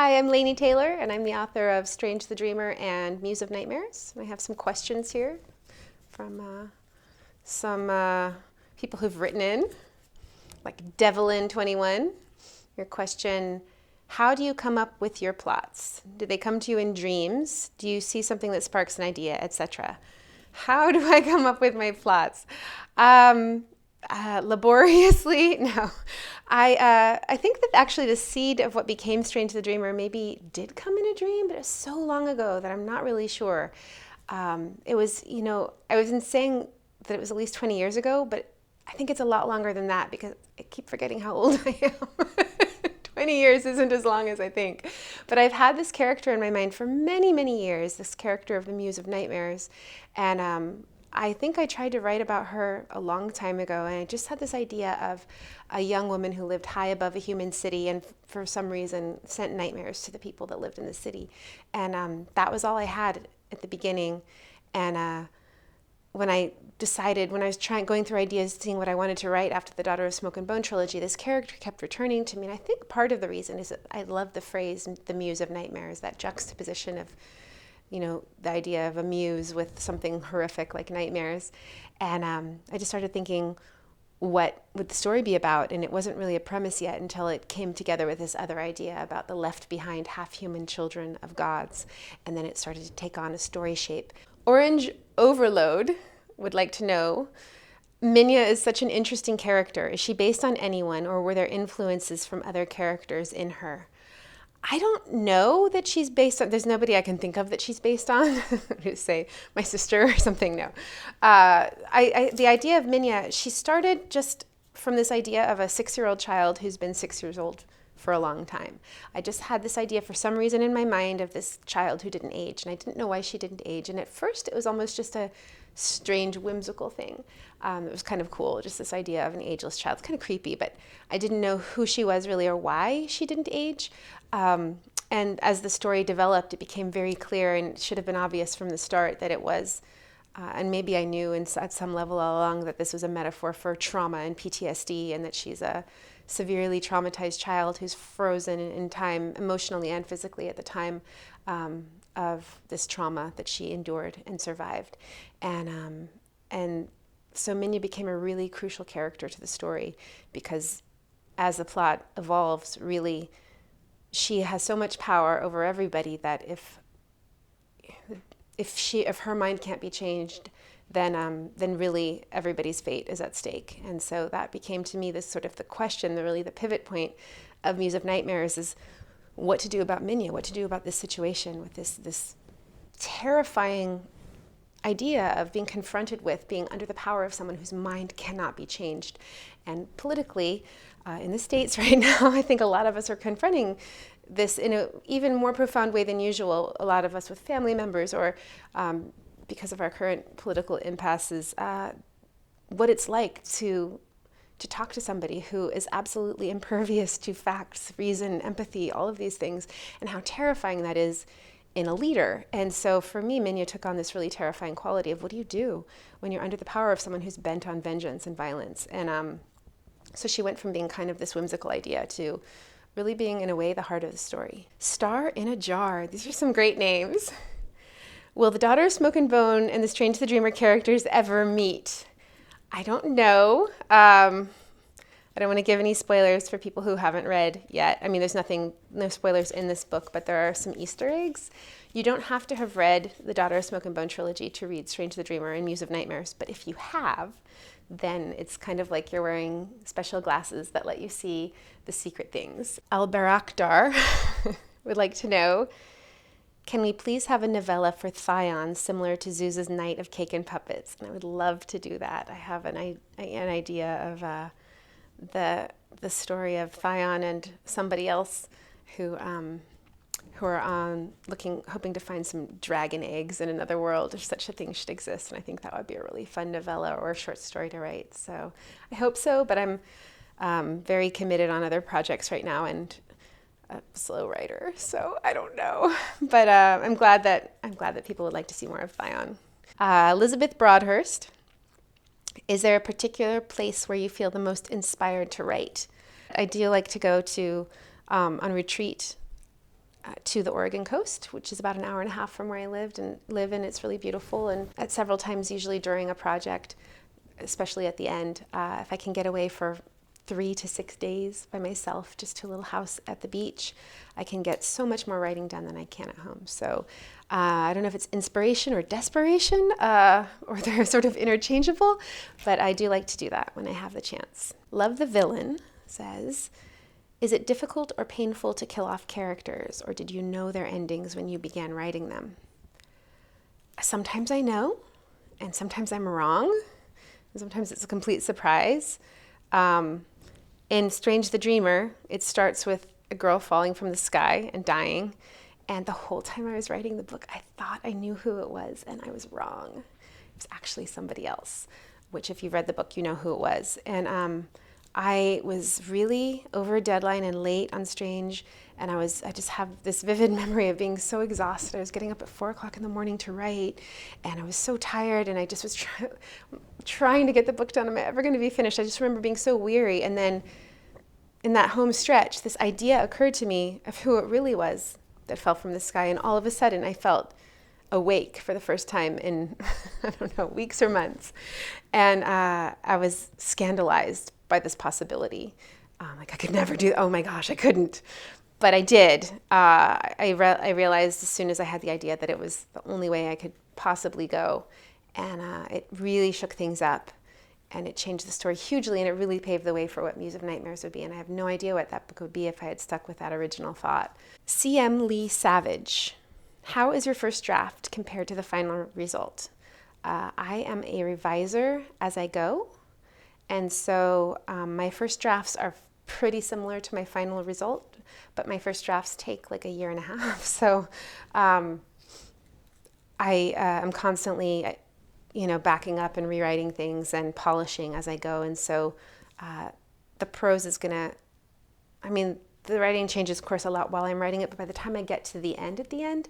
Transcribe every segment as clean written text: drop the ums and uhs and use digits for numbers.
Hi, I'm Laini Taylor, and I'm the author of Strange the Dreamer and Muse of Nightmares. I have some questions here from some people who've written in, like Devlin21. Your question, how do you come up with your plots? Do they come to you in dreams? Do you see something that sparks an idea, etc.? How do I come up with my plots? Laboriously, no. I think that actually the seed of what became Strange the Dreamer maybe did come in a dream, but it was so long ago that I'm not really sure. It was, I was saying that it was at least 20 years ago, but I think it's a lot longer than that because I keep forgetting how old I am. 20 years isn't as long as I think. But I've had this character in my mind for many, many years, this character of the Muse of Nightmares. And I think I tried to write about her a long time ago, and I just had this idea of a young woman who lived high above a human city and for some reason sent nightmares to the people that lived in the city. And that was all I had at the beginning. And when I decided, when I was going through ideas, seeing what I wanted to write after the Daughter of Smoke and Bone trilogy, this character kept returning to me. And I think part of the reason is that I love the phrase, the Muse of Nightmares, that juxtaposition of, the idea of a muse with something horrific like nightmares. And I just started thinking, what would the story be about? And it wasn't really a premise yet until it came together with this other idea about the left behind half-human children of gods. And then it started to take on a story shape. Orange Overload would like to know, Minya is such an interesting character. Is she based on anyone, or were there influences from other characters in her? I don't know that she's based on, there's nobody I can think of that she's based on. Just say my sister or something, no. The idea of Minya, she started just from this idea of a 6-year-old child who's been 6 years old for a long time. I just had this idea for some reason in my mind of this child who didn't age, and I didn't know why she didn't age. And at first it was almost just a strange, whimsical thing. It was kind of cool, just this idea of an ageless child. It's kind of creepy, but I didn't know who she was really or why she didn't age. And as the story developed, it became very clear, and it should have been obvious from the start that it was, and maybe I knew at some level all along that this was a metaphor for trauma and PTSD, and that she's a severely traumatized child who's frozen in time, emotionally and physically, at the time of this trauma that she endured and survived. And so Minya became a really crucial character to the story because as the plot evolves, really, she has so much power over everybody that if her mind can't be changed, then really everybody's fate is at stake. And so that became to me this sort of the question, the pivot point of Muse of Nightmares is what to do about Minya, what to do about this situation with this terrifying idea of being confronted with being under the power of someone whose mind cannot be changed. And politically, in the States right now, I think a lot of us are confronting this in an even more profound way than usual. A lot of us with family members or because of our current political impasses, what it's like to talk to somebody who is absolutely impervious to facts, reason, empathy, all of these things, and how terrifying that is in a leader. And so for me, Minya took on this really terrifying quality of what do you do when you're under the power of someone who's bent on vengeance and violence? And so she went from being kind of this whimsical idea to really being, in a way, the heart of the story. Star in a Jar. These are some great names. Will the Daughter of Smoke and Bone and the Strange the Dreamer characters ever meet? I don't know. I don't want to give any spoilers for people who haven't read yet. I mean, there's no spoilers in this book, but there are some Easter eggs. You don't have to have read the Daughter of Smoke and Bone trilogy to read Strange the Dreamer and Muse of Nightmares, but if you have, then it's kind of like you're wearing special glasses that let you see the secret things. Al-Barakdar would like to know, can we please have a novella for Thyon similar to Zeus's Night of Cake and Puppets? And I would love to do that. I have an idea of the story of Thyon and somebody else who are hoping to find some dragon eggs in another world, if such a thing should exist. And I think that would be a really fun novella or a short story to write. So I hope so, but I'm very committed on other projects right now and a slow writer, so I don't know. But I'm glad that people would like to see more of Thyon. Elizabeth Broadhurst, is there a particular place where you feel the most inspired to write? I do like to go to on retreat to the Oregon coast, which is about an hour and a half from where I live, and it's really beautiful. And at several times, usually during a project, especially at the end, if I can get away for 3 to 6 days by myself, just to a little house at the beach, I can get so much more writing done than I can at home. So I don't know if it's inspiration or desperation, or they're sort of interchangeable, but I do like to do that when I have the chance. Love the Villain says, is it difficult or painful to kill off characters, or did you know their endings when you began writing them? Sometimes I know, and sometimes I'm wrong. Sometimes it's a complete surprise. In Strange the Dreamer, it starts with a girl falling from the sky and dying. And the whole time I was writing the book, I thought I knew who it was, and I was wrong. It was actually somebody else, which if you've read the book, you know who it was. And I was really over a deadline and late on Strange, and I just have this vivid memory of being so exhausted. I was getting up at 4 o'clock in the morning to write, and I was so tired, and I just was trying to get the book done. Am I ever going to be finished? I just remember being so weary. And then in that home stretch, this idea occurred to me of who it really was that fell from the sky. And all of a sudden, I felt awake for the first time in, I don't know, weeks or months. And I was scandalized by this possibility. Like I could never do, oh my gosh, I couldn't. But I did. I realized as soon as I had the idea that it was the only way I could possibly go. And it really shook things up, and it changed the story hugely, and it really paved the way for what Muse of Nightmares would be. And I have no idea what that book would be if I had stuck with that original thought. C.M. Lee Savage, how is your first draft compared to the final result? I am a reviser as I go, and so my first drafts are pretty similar to my final result, but my first drafts take like a year and a half. So I am constantly backing up and rewriting things and polishing as I go. And so the prose is the writing changes, of course, a lot while I'm writing it, but by the time I get to the end,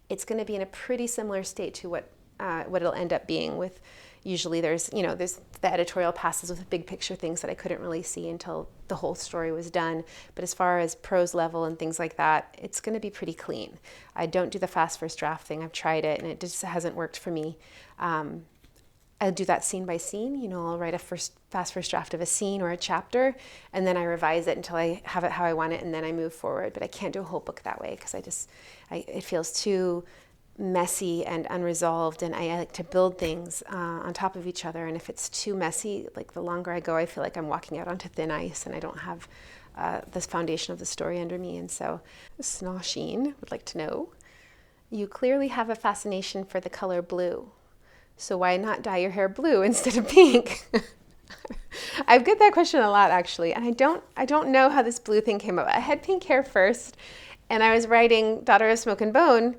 it's going to be in a pretty similar state to what it'll end up being with. Usually there's the editorial passes with big picture things that I couldn't really see until the whole story was done. But as far as prose level and things like that, it's going to be pretty clean. I don't do the fast first draft thing. I've tried it, and it just hasn't worked for me. I'll do that scene by scene. I'll write a fast first draft of a scene or a chapter, and then I revise it until I have it how I want it, and then I move forward. But I can't do a whole book that way because it feels too messy and unresolved, and I like to build things on top of each other. And if it's too messy, like the longer I go, I feel like I'm walking out onto thin ice, and I don't have this foundation of the story under me. And so Snawsheen would like to know, you clearly have a fascination for the color blue. So why not dye your hair blue instead of pink? I get that question a lot, actually, and I don't know how this blue thing came about. I had pink hair first, and I was writing Daughter of Smoke and Bone,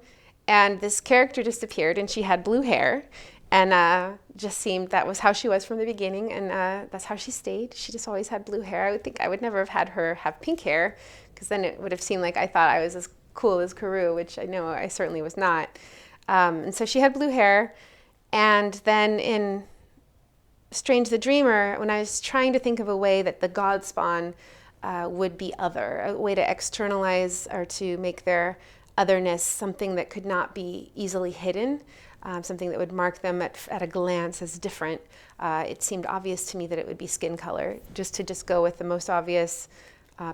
and this character just appeared, and she had blue hair, and just seemed that was how she was from the beginning, and that's how she stayed. She just always had blue hair. I would think I would never have had her have pink hair, because then it would have seemed like I thought I was as cool as Karoo, which I know I certainly was not. And so she had blue hair. And then in Strange the Dreamer, when I was trying to think of a way that the God Spawn would be other, a way to externalize or to make their otherness something that could not be easily hidden, something that would mark them at a glance as different, it seemed obvious to me that it would be skin color, just to go with the most obvious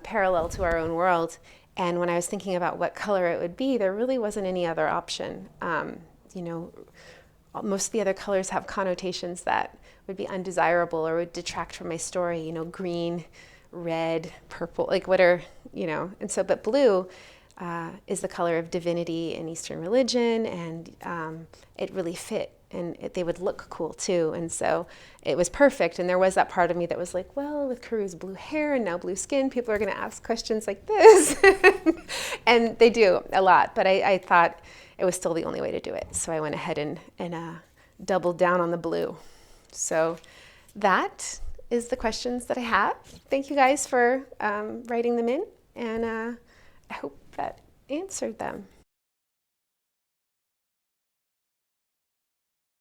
parallel to our own world. And when I was thinking about what color it would be, there really wasn't any other option. Most of the other colors have connotations that would be undesirable or would detract from my story, green, red, purple, like what are, and so, but blue is the color of divinity in Eastern religion, and it really fit, and they would look cool too. And so it was perfect. And there was that part of me that was like, well, with Karoo's blue hair and now blue skin, people are going to ask questions like this. And they do a lot, but I thought it was still the only way to do it. So I went ahead and doubled down on the blue. So that is the questions that I have. Thank you guys for writing them in, and I hope that answered them.